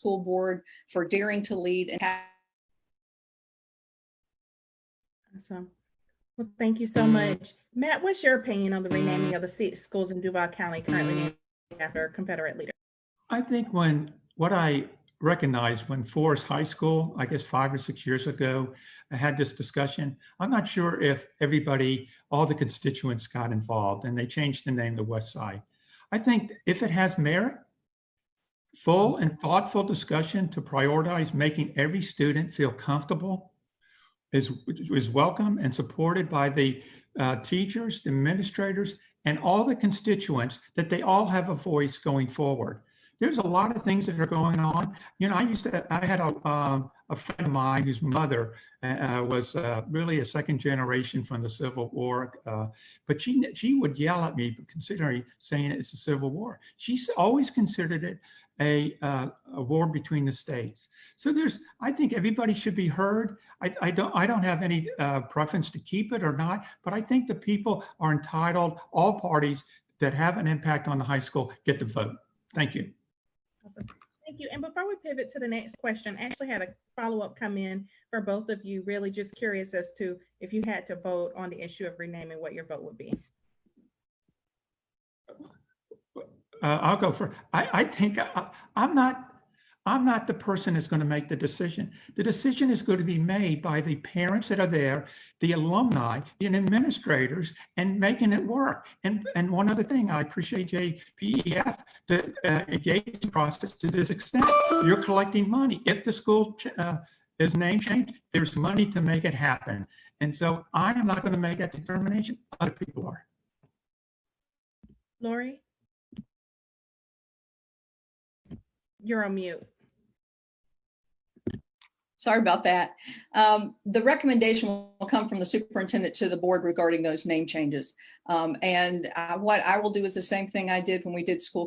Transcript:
school board for daring to lead and Awesome. Well, thank you so much. Matt, what's your opinion on the renaming of the 6 schools in Duval County currently named after Confederate leaders? I think what I recognized when Forrest High School, I guess 5 or 6 years ago, I had this discussion. I'm not sure if everybody, all the constituents got involved and they changed the name to West Side. I think if it has merit, full and thoughtful discussion to prioritize making every student feel comfortable is welcome and supported by the teachers, the administrators, and all the constituents, that they all have a voice going forward. There's a lot of things that are going on. You know, I had a friend of mine whose mother was really a second generation from the Civil War, but she would yell at me considering saying it's a Civil War. She's always considered it a war between the states. So I think everybody should be heard. I don't have any preference to keep it or not, but I think the people are entitled, all parties that have an impact on the high school get to vote. Thank you. Awesome. Thank you. And before we pivot to the next question, I actually had a follow-up come in for both of you. Really just curious as to if you had to vote on the issue of renaming, what your vote would be. I'll go for. I think I'm not the person that's going to make the decision. The decision is going to be made by the parents that are there, the alumni, and administrators, and making it work. And one other thing, I appreciate JPEF to engage the process to this extent. You're collecting money. If the school is name changed, there's money to make it happen. And so I am not going to make that determination. Other people are. Lori? You're on mute. sorry about that. The recommendation will come from the superintendent to the board regarding those name changes. What I will do is the same thing I did when we did school